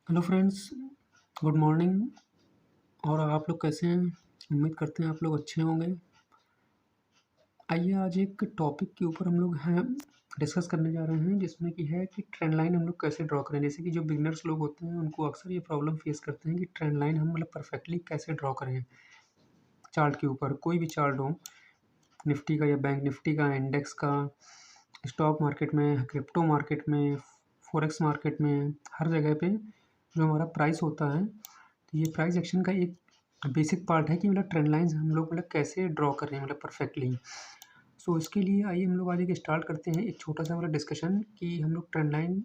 Hello friends, good morning. और आप लोग कैसे हैं? उम्मीद करते हैं आप लोग अच्छे होंगे। आइए आज एक टॉपिक के ऊपर हम लोग हैं डिस्कस करने जा रहे हैं, जिसमें कि है कि ट्रेंड लाइन हम लोग कैसे ड्रॉ करें। जैसे कि जो बिगनर्स लोग होते हैं उनको अक्सर ये प्रॉब्लम फेस करते हैं कि ट्रेंड लाइन हम मतलब परफेक्टली कैसे ड्रॉ करें चार्ट के ऊपर। कोई भी चार्ट हो, निफ्टी का या बैंक निफ्टी का, इंडेक्स का, स्टॉक मार्केट में, क्रिप्टो मार्केट में, फॉरेक्स मार्केट में, हर जगह पे जो हमारा प्राइस होता है, तो ये प्राइस एक्शन का एक बेसिक पार्ट है कि मतलब ट्रेंड लाइन्स हम लोग मतलब कैसे ड्रॉ कर रहे हैं मतलब परफेक्टली। सो इसके लिए आइए हम लोग आज एक स्टार्ट करते हैं एक छोटा सा मतलब डिस्कशन कि हम लोग ट्रेंड लाइन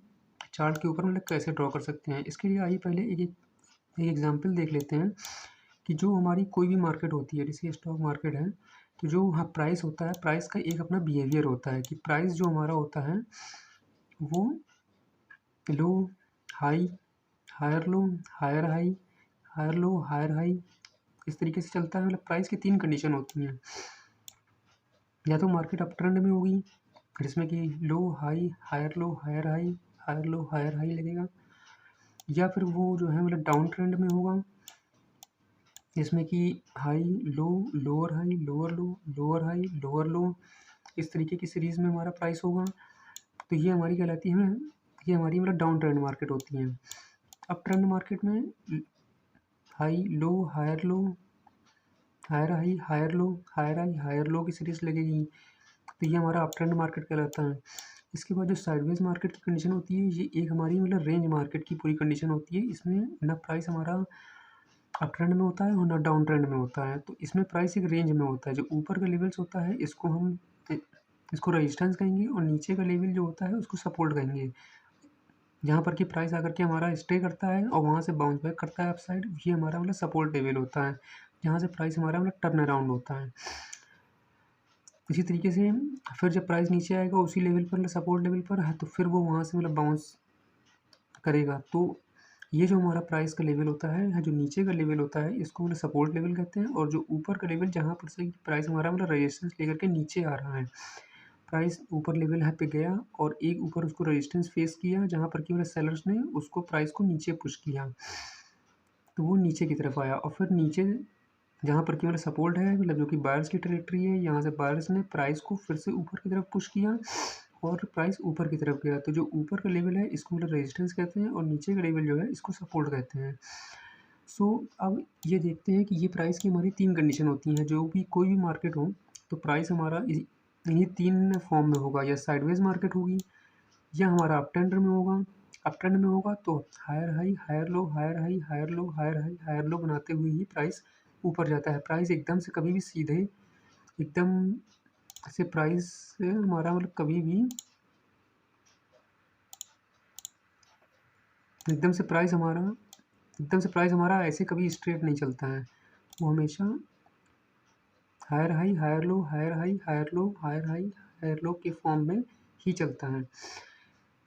चार्ट के ऊपर मतलब कैसे ड्रॉ कर सकते हैं। इसके लिए आइए पहले एक एग्जांपल देख लेते हैं कि जो हमारी कोई भी मार्केट होती है, जैसे स्टॉक मार्केट है, तो जो वहाँ प्राइस होता है, प्राइस का एक अपना बिहेवियर होता है कि प्राइस जो हमारा होता है वो low, high, higher low, higher high, higher low, higher high, इस तरीके से चलता है। मतलब प्राइस की 3 कंडीशन होती हैं। या तो मार्केट अप ट्रेंड में होगी, जिसमें कि low, high, higher low, higher high, higher low, higher high लगेगा। या फिर वो जो है मतलब डाउन ट्रेंड में होगा, जिसमें कि high, low, lower high, lower low, lower high, lower low, इस तरीके की सीरीज़ में हमारा प्राइस होगा। तो ये हमारी कहलाती है, ये हमारी मतलब डाउन ट्रेंड मार्केट होती है। अप ट्रेंड मार्केट में high, low, higher low, higher high, higher low, higher high, higher low की सीरीज़ लगेगी। तो ये हमारा अप ट्रेंड मार्केट कहलाता है। इसके बाद जो साइडवेज मार्केट की कंडीशन होती है, ये एक हमारी मतलब रेंज मार्केट की पूरी कंडीशन होती है। इसमें ना प्राइस हमारा अप ट्रेंड में होता है और ना डाउन ट्रेंड में होता है। तो इसमें प्राइस एक रेंज में होता है। जो ऊपर का लेवल्स होता है, इसको रेजिस्टेंस कहेंगे, और नीचे का लेवल जो होता है उसको सपोर्ट कहेंगे। जहाँ पर कि प्राइस आकर के हमारा स्टे करता है और वहाँ से बाउंस बैक करता है अपसाइड, ये हमारा मतलब सपोर्ट लेवल होता है, जहाँ से प्राइस हमारा मतलब टर्न अराउंड होता है। इसी तरीके से फिर जब प्राइस नीचे आएगा उसी लेवल पर, मतलब सपोर्ट लेवल पर है, तो फिर वो वहाँ से मतलब बाउंस करेगा। तो ये जो हमारा प्राइस का लेवल होता है, जो नीचे का लेवल होता है, इसको मतलब सपोर्ट लेवल कहते हैं। और जो ऊपर का लेवल, जहाँ पर से प्राइस हमारा मतलब रेजिस्टेंस लेकर के नीचे आ रहा है, प्राइस ऊपर लेवल है पे गया और एक ऊपर उसको रेजिस्टेंस फेस किया, जहाँ पर कि मतलब सेलर्स ने उसको प्राइस को नीचे पुश किया, तो वो नीचे की तरफ आया। और फिर नीचे जहाँ पर कि मतलब सपोर्ट है, मतलब जो कि बायर्स की टेरिटरी है, यहाँ से बायर्स ने प्राइस को फिर से ऊपर की तरफ पुश किया और प्राइस ऊपर की तरफ गया। तो जो ऊपर का लेवल है इसको मतलब रेजिस्टेंस कहते हैं, और नीचे का लेवल जो है इसको सपोर्ट कहते हैं। सो अब ये देखते हैं कि ये प्राइस की हमारी 3 कंडीशन होती हैं। जो भी कोई भी मार्केट हो, तो प्राइस हमारा इन्हीं 3 फॉर्म में होगा। या साइडवेज मार्केट होगी, या हमारा अप ट्रेंड में होगा। अप ट्रेंड में होगा तो higher high, higher low, higher high, higher low, higher high, higher low बनाते हुए ही प्राइस ऊपर जाता है। प्राइस एकदम से कभी भी सीधे एकदम से प्राइस से हमारा मतलब कभी भी एकदम से प्राइस हमारा ऐसे कभी स्ट्रेट नहीं चलता है। वो हमेशा higher high, higher low, higher high, higher low, higher high, higher low के फॉर्म में ही चलता है।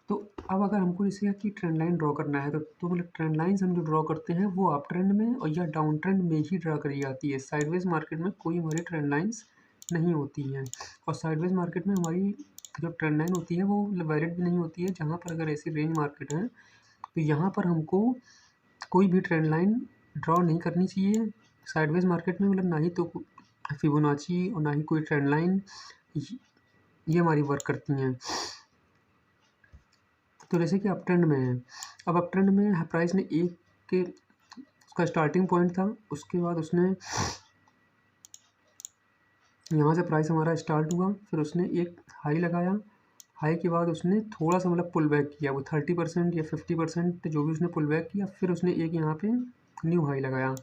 तो अब अगर हमको जैसे कि ट्रेंड लाइन ड्रॉ करना है, तो मतलब ट्रेंड लाइन्स हम जो ड्रॉ करते हैं वो अप ट्रेंड में और या डाउन ट्रेंड में ही ड्रॉ करी जाती है। साइडवेज मार्केट में कोई हमारी ट्रेंड लाइन्स नहीं होती हैं। और साइडवेज मार्केट में हमारी जो ट्रेंड लाइन होती है वो वैलिड भी नहीं होती है। जहाँ पर अगर ऐसी रेंज मार्केट है, तो यहाँ पर हमको कोई भी ट्रेंड लाइन ड्रॉ नहीं करनी चाहिए। साइडवेज मार्केट में मतलब ना ही तो फिबोनाची और ना ही कोई ट्रेंड लाइन ये हमारी वर्क करती हैं। तो जैसे कि अप ट्रेंड में है, अब अप ट्रेंड में प्राइस ने एक के उसका स्टार्टिंग पॉइंट था, उसके बाद उसने यहाँ से प्राइस हमारा स्टार्ट हुआ, फिर उसने एक हाई लगाया। हाई के बाद उसने थोड़ा सा मतलब पुल बैक किया, वो 30% या 50% जो भी उसने पुल बैक किया, फिर उसने एक यहाँ पे न्यू हाई लगाया।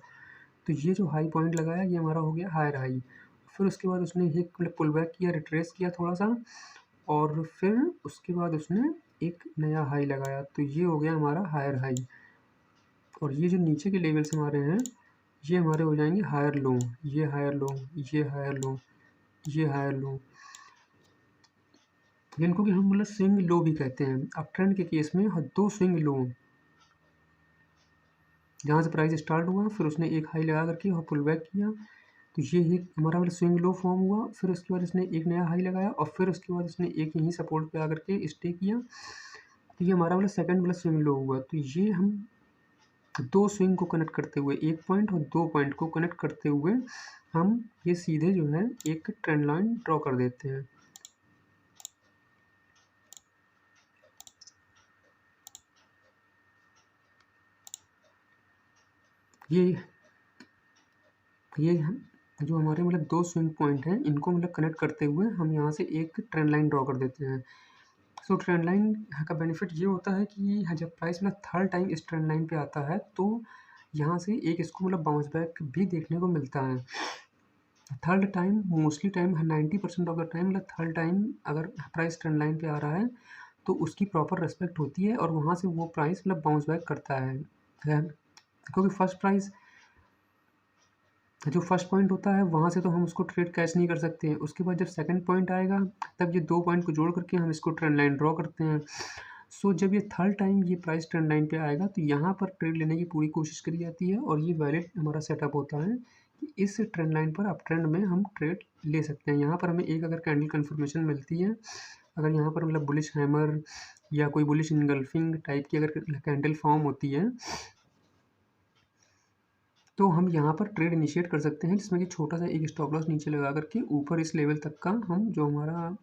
तो ये जो हाई पॉइंट लगाया ये हमारा हो गया हायर हाई। फिर उसके बाद उसने एक मतलब पुल बैक किया, रिट्रेस किया थोड़ा सा, और फिर उसके बाद उसने एक नया हाई लगाया। तो ये हो गया हमारा हायर हाई। और ये जो नीचे के लेवल्स हमारे हैं, ये हमारे हो जाएंगे हायर लो, ये हायर लो, ये हायर लो, ये हायर लो, जिनको कि हम मतलब स्विंग लो भी कहते हैं। अप ट्रेंड के केस में 2 स्विंग लो, जहाँ से प्राइस स्टार्ट हुआ फिर उसने एक हाई लगा करके और पुल बैक किया, तो ये एक हमारा मतलब स्विंग लो फॉर्म हुआ। फिर उसके बाद इसने एक नया हाई लगाया और फिर उसके बाद उसने एक यहीं सपोर्ट पे आकर के स्टे किया, तो ये हमारा मतलब सेकंड मतलब स्विंग लो हुआ। तो ये हम दो स्विंग को कनेक्ट करते हुए, एक पॉइंट और दो पॉइंट को कनेक्ट करते हुए हम ये सीधे जो है एक ट्रेंड लाइन ड्रॉ कर देते हैं। ये जो हमारे मतलब दो स्विंग पॉइंट हैं, इनको मतलब कनेक्ट करते हुए हम यहाँ से एक ट्रेंड लाइन ड्रॉ कर देते हैं। सो ट्रेंड लाइन का बेनिफिट ये होता है कि जब प्राइस मतलब थर्ड टाइम इस ट्रेंड लाइन पे आता है तो यहाँ से एक इसको मतलब बाउंस बैक भी देखने को मिलता है। Third time mostly time 90% of the time मतलब थर्ड टाइम अगर प्राइस ट्रेंड लाइन पे आ रहा है तो उसकी प्रॉपर रिस्पेक्ट होती है और वहाँ से वो प्राइस मतलब बाउंस बैक करता है। क्योंकि फर्स्ट प्राइस जो फर्स्ट पॉइंट होता है वहाँ से तो हम उसको ट्रेड कैच नहीं कर सकते हैं। उसके बाद जब सेकंड पॉइंट आएगा तब ये दो पॉइंट को जोड़ करके हम इसको ट्रेंड लाइन ड्रॉ करते हैं। सो जब ये थर्ड टाइम ये प्राइस ट्रेंड लाइन पे आएगा तो यहाँ पर ट्रेड लेने की पूरी कोशिश करी जाती है और ये वैलिड हमारा सेटअप होता है कि इस ट्रेंड लाइन पर अप ट्रेंड में हम ट्रेड ले सकते हैं। यहाँ पर हमें एक अगर कैंडल कन्फर्मेशन मिलती है, अगर यहाँ पर मतलब बुलिश हैमर या कोई बुलिश इनगल्फिंग टाइप की अगर कैंडल फॉर्म होती है तो हम यहाँ पर ट्रेड इनिशिएट कर सकते हैं, जिसमें कि छोटा सा एक स्टॉप लॉस नीचे लगा करके ऊपर इस लेवल तक का हम जो हमारा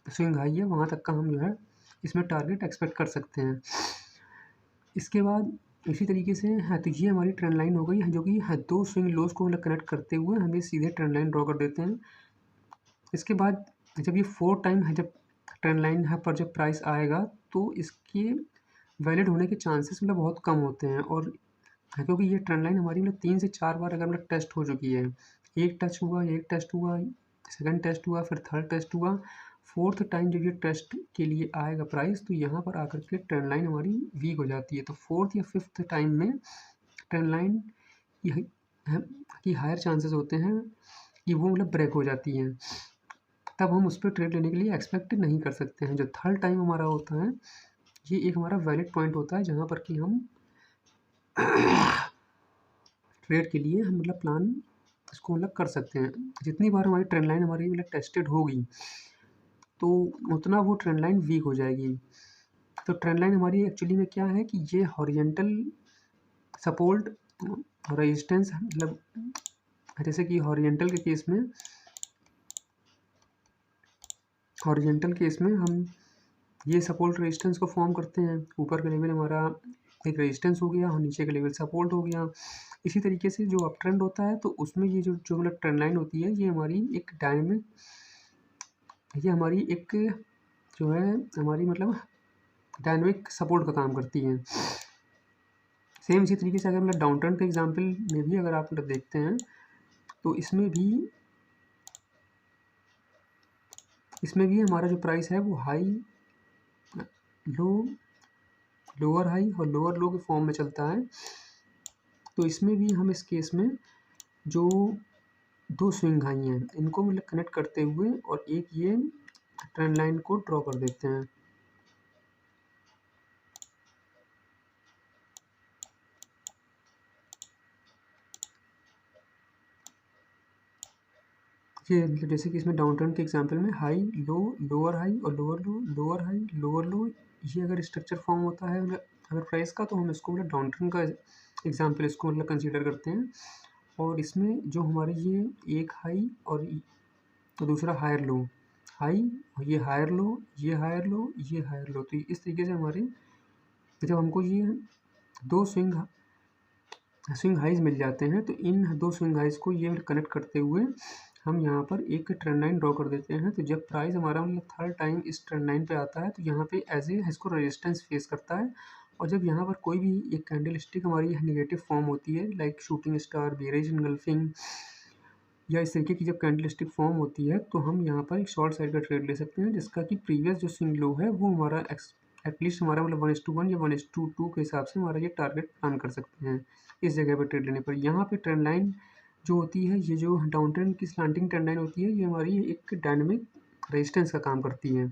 स्विंग हाई है वहाँ तक का हम जो है इसमें टारगेट एक्सपेक्ट कर सकते हैं। इसके बाद इसी तरीके से है तो ये हमारी ट्रेंड लाइन हो गई है, जो कि है दो स्विंग लोज को मतलब कनेक्ट करते हुए हम ये सीधे ट्रेंड लाइन ड्रॉ कर देते हैं। इसके बाद जब ये फोर्थ टाइम है, जब ट्रेंड लाइन है पर जब प्राइस आएगा तो इसके वैलिड होने के चांसेस मतलब बहुत कम होते हैं। और क्योंकि ये ट्रेंड लाइन हमारी मतलब 3 से 4 बार अगर मतलब टेस्ट हो चुकी है, एक टेस्ट हुआ, सेकंड टेस्ट हुआ, फिर थर्ड टेस्ट हुआ, फोर्थ टाइम जब ये टेस्ट के लिए आएगा प्राइस तो यहाँ पर आकर के ट्रेंड लाइन हमारी वीक हो जाती है। तो फोर्थ या फिफ्थ टाइम में ट्रेंड लाइन की हायर चांसेस होते हैं कि वो मतलब ब्रेक हो जाती हैं, तब हम उस पर ट्रेड लेने के लिए एक्सपेक्ट नहीं कर सकते हैं। जो थर्ड टाइम हमारा होता है ये एक हमारा वैलिड पॉइंट होता है जहाँ पर कि हम ट्रेड के लिए हम मतलब प्लान इसको मतलब कर सकते हैं। जितनी बार हमारी ट्रेंड लाइन हमारी मतलब टेस्टेड होगी तो उतना वो ट्रेंड लाइन वीक हो जाएगी। तो ट्रेंड लाइन हमारी एक्चुअली में क्या है कि ये हॉरिजेंटल सपोर्ट और रेजिस्टेंस मतलब जैसे कि हॉरिजेंटल केस में हम ये सपोर्ट रेजिस्टेंस को फॉर्म करते हैं। ऊपर का लेवल हमारा एक रेजिस्टेंस हो गया और नीचे का लेवल सपोर्ट हो गया। इसी तरीके से जो अप ट्रेंड होता है तो उसमें ये जो जो मतलब ट्रेंड लाइन होती है ये हमारी एक जो है हमारी मतलब डायनेमिक सपोर्ट का काम करती है। सेम इसी तरीके से अगर मतलब डाउन ट्रेंड के एग्जाम्पल में भी अगर आप मतलब देखते हैं तो इसमें भी हमारा जो प्राइस है वो हाई लो लोअर हाई और लोअर लो के फॉर्म में चलता है। तो इसमें भी हम इस केस में जो दो स्विंग हाई हैं इनको मतलब कनेक्ट करते हुए और एक ये ट्रेंड लाइन को ड्रॉ कर देते हैं। ये मतलब जैसे कि इसमें डाउन ट्रेंड के एग्जांपल में हाई लो लोअर हाई और lower low lower high lower लो, ये अगर स्ट्रक्चर फॉर्म होता है मतलब अगर प्राइस का तो हम इसको मतलब डाउन ट्रेंड का एग्जांपल इसको मतलब कंसीडर करते हैं। और इसमें जो हमारे ये एक हाई और तो दूसरा हायर लो, हाई और ये हायर लो ये हायर लो ये हायर लो, तो इस तरीके से हमारे जब हमको ये दो स्विंग हाइज मिल जाते हैं तो इन दो स्विंग हाइज को ये कनेक्ट करते हुए हम यहाँ पर एक ट्रेंड लाइन ड्रॉ कर देते हैं। तो जब प्राइस हमारा मतलब थर्ड टाइम इस ट्रेंड लाइन पे आता है तो यहाँ पे एज ए इसको रेजिस्टेंस फेस करता है। और जब यहाँ पर कोई भी एक कैंडल स्टिक हमारी नेगेटिव फॉर्म होती है like shooting star bearish engulfing या इस तरीके की जब कैंडल स्टिक फॉर्म होती है तो हम यहाँ पर एक शॉर्ट साइड का ट्रेड ले सकते हैं, जिसका कि प्रीवियस जो स्विंग लो है वो हमारा एटलीस्ट हमारा मतलब 1:1 या 1:2 के हिसाब से हमारा ये टारगेट प्लान कर सकते हैं इस जगह पर ट्रेड लेने पर। यहाँ पे ट्रेंड लाइन जो होती है ये जो डाउन ट्रेंड की स्लैंटिंग ट्रेंड लाइन होती है ये हमारी एक डायनेमिक रेजिस्टेंस का काम करती है।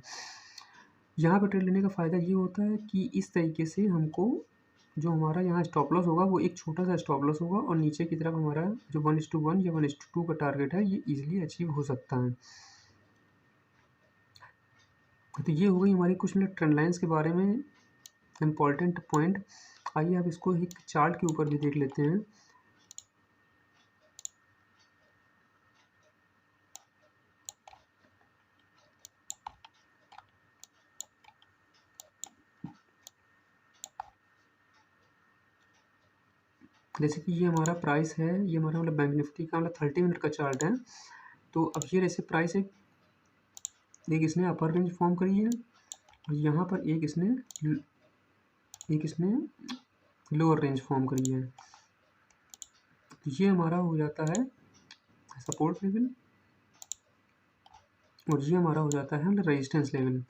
यहाँ पे ट्रेड लेने का फ़ायदा ये होता है कि इस तरीके से हमको जो हमारा यहाँ स्टॉप लॉस होगा वो एक छोटा सा स्टॉप लॉस होगा और नीचे की तरफ हमारा जो 1:1 या 1:2 का टारगेट है ये इजीली अचीव हो सकता है। तो ये हो गई हमारी कुछ मतलब ट्रेंड लाइन्स के बारे में इम्पॉर्टेंट पॉइंट। आइए अब इसको एक चार्ट के ऊपर भी देख लेते हैं। जैसे कि ये हमारा प्राइस है, ये हमारा मतलब बैंक निफ्टी का मतलब 30 मिनट का चार्ट है। तो अब ये जैसे प्राइस है, एक इसने अपर रेंज फॉर्म करी है और यहाँ पर एक इसने लोअर रेंज फॉर्म करी है। तो ये हमारा हो जाता है सपोर्ट लेवल और ये हमारा हो जाता है मतलब रेजिस्टेंस लेवल।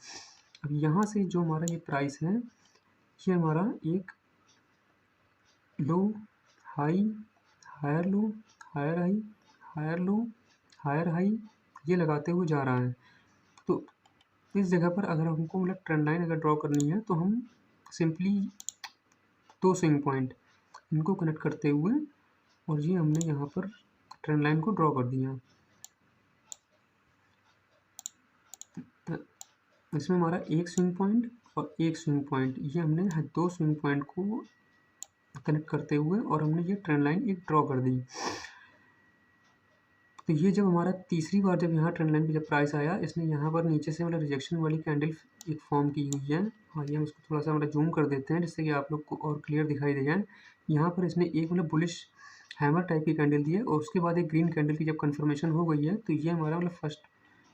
अब यहाँ से जो हमारा ये प्राइस है, ये हमारा एक low, high, higher low, higher high, higher low, higher high ये लगाते हुए जा रहा है। तो इस जगह पर अगर हमको मतलब ट्रेंड लाइन अगर ड्रॉ करनी है तो हम सिंपली दो स्विंग पॉइंट इनको कनेक्ट करते हुए और ये हमने यहाँ पर ट्रेंड लाइन को ड्रॉ कर दिया। इसमें हमारा एक स्विंग पॉइंट और एक स्विंग पॉइंट, ये हमने दो स्विंग पॉइंट को कनेक्ट करते हुए और हमने ये ट्रेंड लाइन एक ड्रॉ कर दी। तो ये जब हमारा तीसरी बार जब यहाँ ट्रेंड लाइन पे जब प्राइस आया, इसने यहाँ पर नीचे से मतलब रिजेक्शन वाली कैंडल एक फॉर्म की हुई है। आइए हम इसको थोड़ा सा मतलब जूम कर देते हैं जिससे कि आप लोग को और क्लियर दिखाई दे जाए। यहाँ पर इसने एक मतलब बुलिश हैमर टाइप की कैंडल दी है और उसके बाद एक ग्रीन कैंडल की जब कन्फर्मेशन हो गई है तो ये हमारा मतलब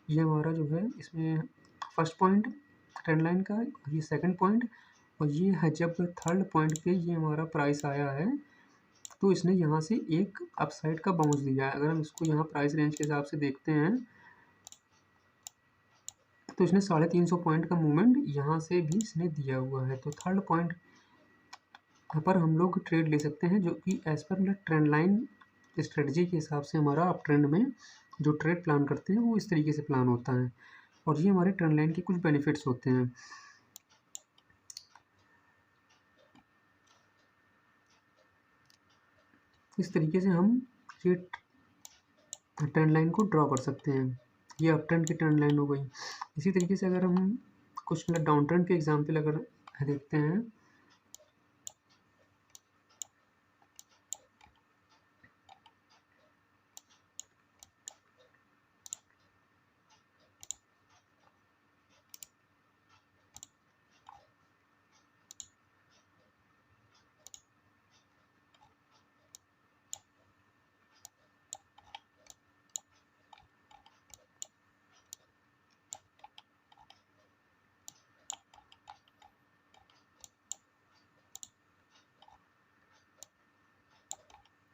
ये हमारा जो है इसमें फर्स्ट पॉइंट ट्रेंड लाइन का, ये सेकंड पॉइंट और ये है जब थर्ड पॉइंट पे ये हमारा प्राइस आया है तो इसने यहाँ से एक अपसाइड का बाउंस दिया है। अगर हम इसको यहाँ प्राइस रेंज के हिसाब से देखते हैं तो इसने 350 पॉइंट का मूवमेंट यहाँ से भी इसने दिया हुआ है। तो थर्ड पॉइंट पर हम लोग ट्रेड ले सकते हैं जो कि एज पर मतलब ट्रेंड लाइन स्ट्रेटजी के हिसाब से हमारा अप ट्रेंड में जो ट्रेड प्लान करते हैं वो इस तरीके से प्लान होता है और ये हमारे ट्रेंड लाइन के कुछ बेनिफिट्स होते हैं। इस तरीके से हम ये ट्रेंड लाइन को ड्रॉ कर सकते हैं। ये अप ट्रेंड की ट्रेंड लाइन हो गई। इसी तरीके से अगर हम कुछ मतलब डाउन ट्रेंड के एग्जाम्पल अगर देखते हैं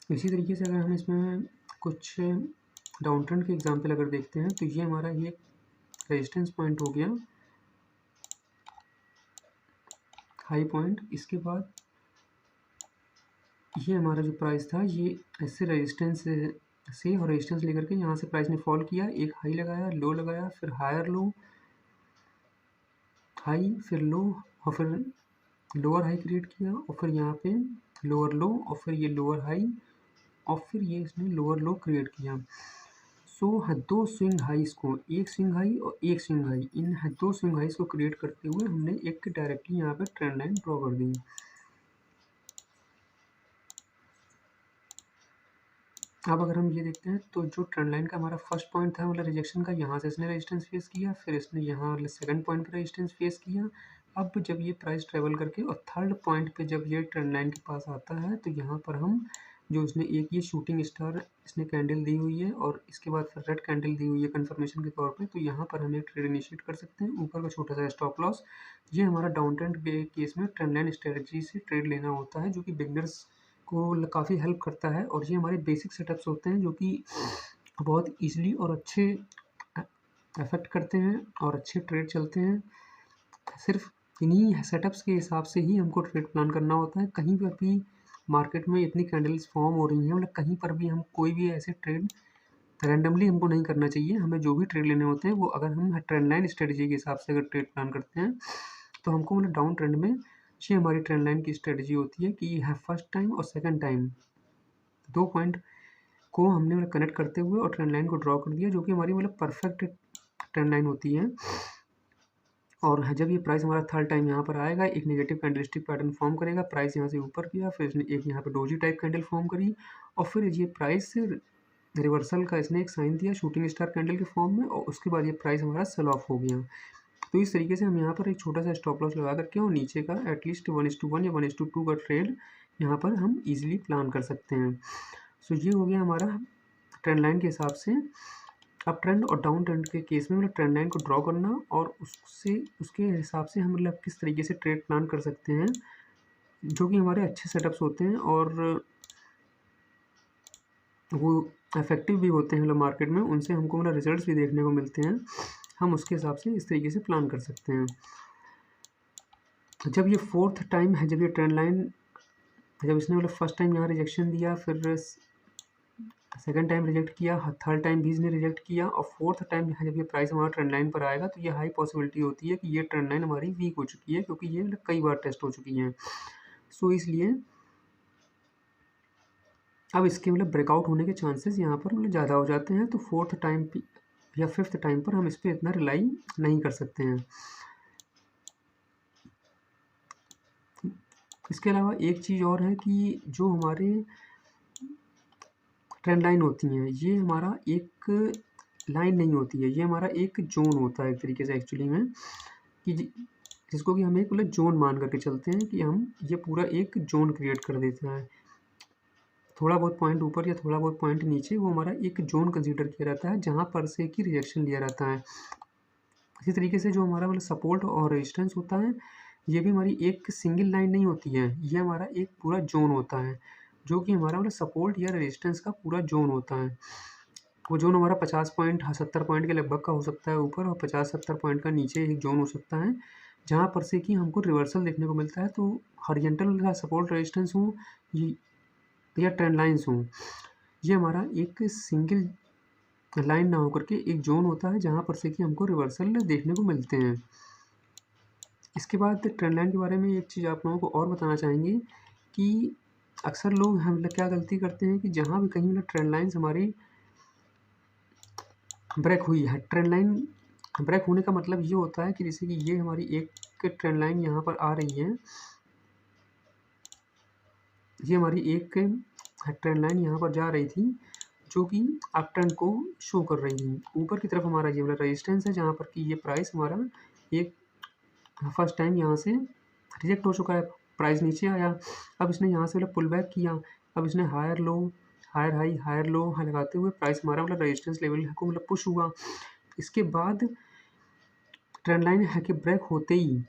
इसी तरीके से अगर हम इसमें कुछ डाउन ट्रेंड के एग्जाम्पल अगर देखते हैं तो ये हमारा ये रेजिस्टेंस पॉइंट हो गया, हाई पॉइंट। इसके बाद ये हमारा जो प्राइस था ये ऐसे रेजिस्टेंस से और रेजिस्टेंस लेकर के यहाँ से प्राइस ने फॉल किया, एक हाई लगाया, लो लगाया, फिर हायर लो, हाई, फिर लो और फिर लोअर हाई क्रिएट किया और फिर यहाँ पे लोअर लो और फिर ये लोअर हाई और फिर ये इसने लोअर लो क्रिएट किया। सो दो स्विंग हाइस को, एक स्विंग हाई और एक स्विंग हाई, इन दो स्विंग हाइस को क्रिएट करते हुए हमने एक डायरेक्टली यहाँ पे ट्रेंड लाइन ड्रॉ कर दी। अब अगर हम ये देखते हैं तो जो ट्रेंड लाइन का हमारा फर्स्ट पॉइंट था मतलब रिजेक्शन का, यहाँ से इसने रेजिस्टेंस फेस किया, फिर इसने यहाँ सेकंड पॉइंट पर रेजिस्टेंस फेस किया। अब जब ये प्राइस ट्रेवल करके और थर्ड पॉइंट पे जब ये ट्रेंड लाइन के पास आता है तो यहाँ पर हम जो इसने एक ये शूटिंग स्टार इसने कैंडल दी हुई है और इसके बाद फिर रेड कैंडल दी हुई है कन्फर्मेशन के तौर पे, तो यहाँ पर हम एक ट्रेड इनिशिएट कर सकते हैं। ऊपर का छोटा सा स्टॉप लॉस, ये हमारा डाउन ट्रेंड के केस में ट्रेंड लाइन स्ट्रेटजी से ट्रेड लेना होता है जो कि बिगनर्स को काफ़ी हेल्प करता है और ये हमारे बेसिक सेटअप्स होते हैं जो कि बहुत ईज़िली और अच्छे अफेक्ट करते हैं और अच्छे ट्रेड चलते हैं। सिर्फ इन्हीं सेटअप्स के हिसाब से ही हमको ट्रेड प्लान करना होता है। कहीं पर भी मार्केट में इतनी कैंडल्स फॉर्म हो रही हैं मतलब कहीं पर भी हम कोई भी ऐसे ट्रेड रैंडमली हमको नहीं करना चाहिए। हमें जो भी ट्रेड लेने होते हैं वो अगर हम ट्रेंड लाइन स्ट्रेटजी के हिसाब से अगर ट्रेड प्लान करते हैं तो हमको मतलब डाउन ट्रेंड में ये हमारी ट्रेंड लाइन की स्ट्रेटजी होती है कि फर्स्ट टाइम और सेकंड टाइम दो पॉइंट को हमने मतलब कनेक्ट करते हुए और ट्रेंड लाइन को ड्रॉ कर दिया जो कि हमारी मतलब परफेक्ट ट्रेंड लाइन होती है। और जब ये प्राइस हमारा थर्ड टाइम यहाँ पर आएगा, एक नेगेटिव कैंडलस्टिक पैटर्न फॉर्म करेगा, प्राइस यहाँ से ऊपर किया, फिर इसने एक यहाँ पे डोजी टाइप कैंडल फॉर्म करी, और फिर ये प्राइस रिवर्सल का इसने एक साइन दिया शूटिंग स्टार कैंडल के फॉर्म में, और उसके बाद ये प्राइस हमारा सेल ऑफ हो गया। तो इस तरीके से हम यहाँ पर एक छोटा सा स्टॉप लॉस लगा करके और नीचे का एटलीस्ट 1:1 या 1:2 का ट्रेड यहाँ पर हम इजीली प्लान कर सकते हैं। सो ये हो गया हमारा ट्रेंड लाइन के हिसाब से। अप ट्रेंड और डाउन ट्रेंड के केस में मतलब ट्रेंड लाइन को ड्रॉ करना और उसके हिसाब से हम मतलब किस तरीके से ट्रेड प्लान कर सकते हैं, जो कि हमारे अच्छे सेटअप्स होते हैं और वो इफेक्टिव भी होते हैं मतलब मार्केट में, उनसे हमको मतलब रिजल्ट्स भी देखने को मिलते हैं। हम उसके हिसाब से इस तरीके से प्लान कर सकते हैं। जब ये फोर्थ टाइम है, जब ये ट्रेंड लाइन, जब इसने मतलब फर्स्ट टाइम यहाँ रिजेक्शन दिया, फिर सेकंड टाइम रिजेक्ट किया, थर्ड टाइम भी इसने रिजेक्ट किया, और फोर्थ टाइम यहाँ जब ये प्राइस हमारा ट्रेंड लाइन पर आएगा तो ये हाई पॉसिबिलिटी होती है कि ये ट्रेंड लाइन हमारी वीक हो चुकी है, क्योंकि ये मतलब कई बार टेस्ट हो चुकी है। सो इसलिए अब इसके मतलब ब्रेकआउट होने के चांसेस यहाँ पर मतलब ज़्यादा हो जाते हैं। तो फोर्थ टाइम या फिफ्थ टाइम पर हम इस पर इतना रिलाई नहीं कर सकते हैं। इसके अलावा एक चीज़ और है कि जो हमारे ट्रेंड लाइन होती हैं, ये हमारा एक लाइन नहीं होती है, ये हमारा एक जोन होता है एक तरीके से एक्चुअली में, कि जिसको कि हम एक मतलब जोन मान करके चलते हैं कि हम ये पूरा एक जोन क्रिएट कर देते हैं। थोड़ा बहुत पॉइंट ऊपर या थोड़ा बहुत पॉइंट नीचे, वो हमारा एक जोन कंसीडर किया जाता है जहाँ पर से कि रिजेक्शन लिया जाता है। इसी तरीके से जो हमारा मतलब सपोर्ट और रेजिस्टेंस होता है, ये भी हमारी एक सिंगल लाइन नहीं होती है, ये हमारा एक पूरा जोन होता है, जो कि हमारा मतलब सपोर्ट या रेजिस्टेंस का पूरा जोन होता है। वो जोन हमारा 50 पॉइंट 70 पॉइंट के लगभग का हो सकता है ऊपर, और 50-70 पॉइंट का नीचे एक जोन हो सकता है, जहाँ पर से कि हमको रिवर्सल देखने को मिलता है। तो हॉरिजॉन्टल का सपोर्ट रेजिस्टेंस हो या ट्रेंड लाइन्स हों, ये हमारा एक सिंगल लाइन ना होकर के एक जोन होता है, जहाँ पर से कि हमको रिवर्सल देखने को मिलते हैं। इसके बाद ट्रेंड लाइन के बारे में एक चीज़ आप लोगों को और बताना चाहेंगे कि अक्सर लोग हम लोग क्या गलती करते हैं कि जहाँ भी कहीं मतलब ट्रेंड लाइन्स हमारी ब्रेक हुई है, ट्रेंड लाइन ब्रेक होने का मतलब ये होता है कि जैसे कि ये हमारी एक ट्रेंड लाइन यहाँ पर आ रही है, ये हमारी एक ट्रेंड लाइन यहाँ पर जा रही थी, जो कि अप ट्रेंड को शो कर रही थी। ऊपर की तरफ हमारा ये वाला रेजिस्टेंस है, जहाँ पर कि ये प्राइस हमारा एक फर्स्ट टाइम यहाँ से रिजेक्ट हो चुका है, प्राइस नीचे आया। अब इसने यहाँ से मतलब पुल बैक किया, अब इसने higher low higher high higher low लगाते हुए प्राइस हमारा मतलब रेजिस्टेंस लेवल को मतलब पुश हुआ। इसके बाद ट्रेंड लाइन है कि ब्रेक होते ही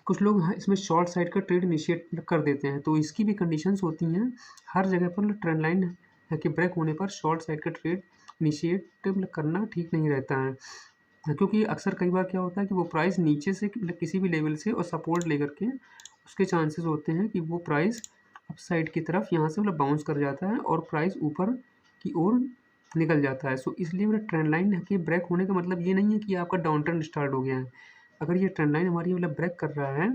कुछ लोग इसमें शॉर्ट साइड का ट्रेड इनिशिएट कर देते हैं, तो इसकी भी कंडीशंस होती हैं। हर जगह पर ट्रेंड लाइन है कि ब्रेक होने पर शॉर्ट साइड का ट्रेड इनिशिएट करना ठीक नहीं रहता है, क्योंकि अक्सर कई बार क्या होता है कि वो प्राइस नीचे से किसी भी लेवल से और सपोर्ट लेकर के उसके चांसेस होते हैं कि वो प्राइस अप साइड की तरफ यहाँ से मतलब बाउंस कर जाता है और प्राइस ऊपर की ओर निकल जाता है। सो इसलिए मतलब ट्रेंड लाइन के ब्रेक होने का मतलब ये नहीं है कि आपका डाउन ट्रेंड स्टार्ट हो गया है। अगर ये ट्रेंड लाइन हमारी मतलब ब्रेक कर रहा है,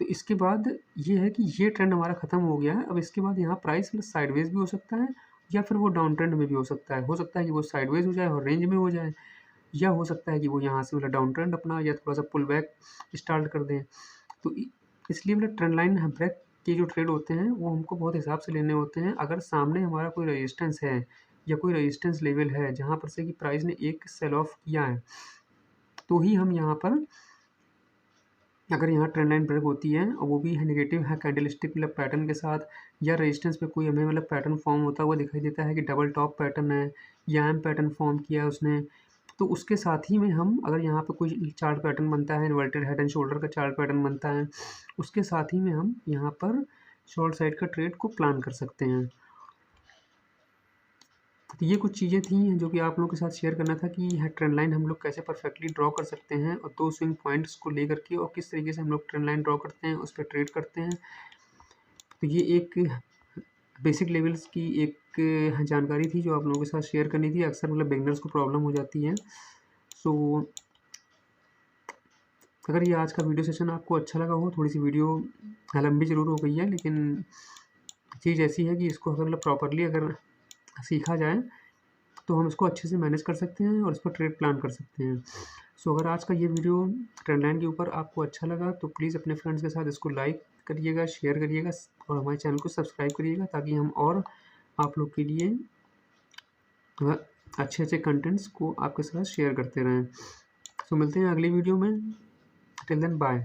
तो इसके बाद ये है कि ये ट्रेंड हमारा ख़त्म हो गया है। अब इसके बाद यहाँ प्राइस मतलब साइडवेज भी हो सकता है, या फिर वो डाउन ट्रेंड में भी हो सकता है। हो सकता है कि वो साइडवेज हो जाए और रेंज में हो जाए, या हो सकता है कि वो यहाँ से मतलब डाउन ट्रेंड अपना या थोड़ा सा पुल बैक स्टार्ट कर दें। तो इसलिए मतलब ट्रेंड लाइन ब्रेक के जो ट्रेड होते हैं वो हमको बहुत हिसाब से लेने होते हैं। अगर सामने हमारा कोई रेजिस्टेंस है या कोई रेजिस्टेंस लेवल है जहाँ पर से कि प्राइस ने एक सेल ऑफ किया है, तो ही हम यहाँ पर, अगर यहाँ ट्रेंड लाइन ब्रेक होती है और वो भी है नेगेटिव है कैंडलस्टिक मतलब पैटर्न के साथ, या रेजिस्टेंस पे कोई हमें मतलब पैटर्न फॉर्म होता हुआ दिखाई देता है कि डबल टॉप पैटर्न है या एम पैटर्न फॉर्म किया है उसने, तो उसके साथ ही में हम, अगर यहाँ पे कोई चार्ट पैटर्न बनता है, इन्वर्टेड हेड एंड शोल्डर का चार्ट पैटर्न बनता है, उसके साथ ही में हम यहाँ पर शॉर्ट साइड का ट्रेड को प्लान कर सकते हैं। तो ये कुछ चीज़ें थी जो कि आप लोगों के साथ शेयर करना था कि ट्रेंड लाइन हम लोग कैसे परफेक्टली ड्रॉ कर सकते हैं, और 2 स्विंग पॉइंट्स को लेकर के और किस तरीके से हम लोग ट्रेंड लाइन ड्रॉ करते हैं, उस पर ट्रेड करते हैं। तो ये एक बेसिक लेवल्स की एक जानकारी थी जो आप लोगों के साथ शेयर करनी थी। अक्सर मतलब बिगनर्स को प्रॉब्लम हो जाती है। सो अगर ये आज का वीडियो सेशन आपको अच्छा लगा हो, थोड़ी सी वीडियो लंबी ज़रूर हो गई है, लेकिन चीज़ ऐसी है कि इसको अगर मतलब प्रॉपरली अगर सीखा जाए तो हम इसको अच्छे से मैनेज कर सकते हैं और इस पर ट्रेड प्लान कर सकते हैं। सो अगर आज का ये वीडियो ट्रेंड लाइन के ऊपर आपको अच्छा लगा तो प्लीज़ अपने फ्रेंड्स के साथ इसको लाइक करिएगा, शेयर करिएगा और हमारे चैनल को सब्सक्राइब करिएगा, ताकि हम और आप लोग के लिए अच्छे अच्छे कंटेंट्स को आपके साथ शेयर करते रहें। सो मिलते हैं अगली वीडियो में। Till then bye.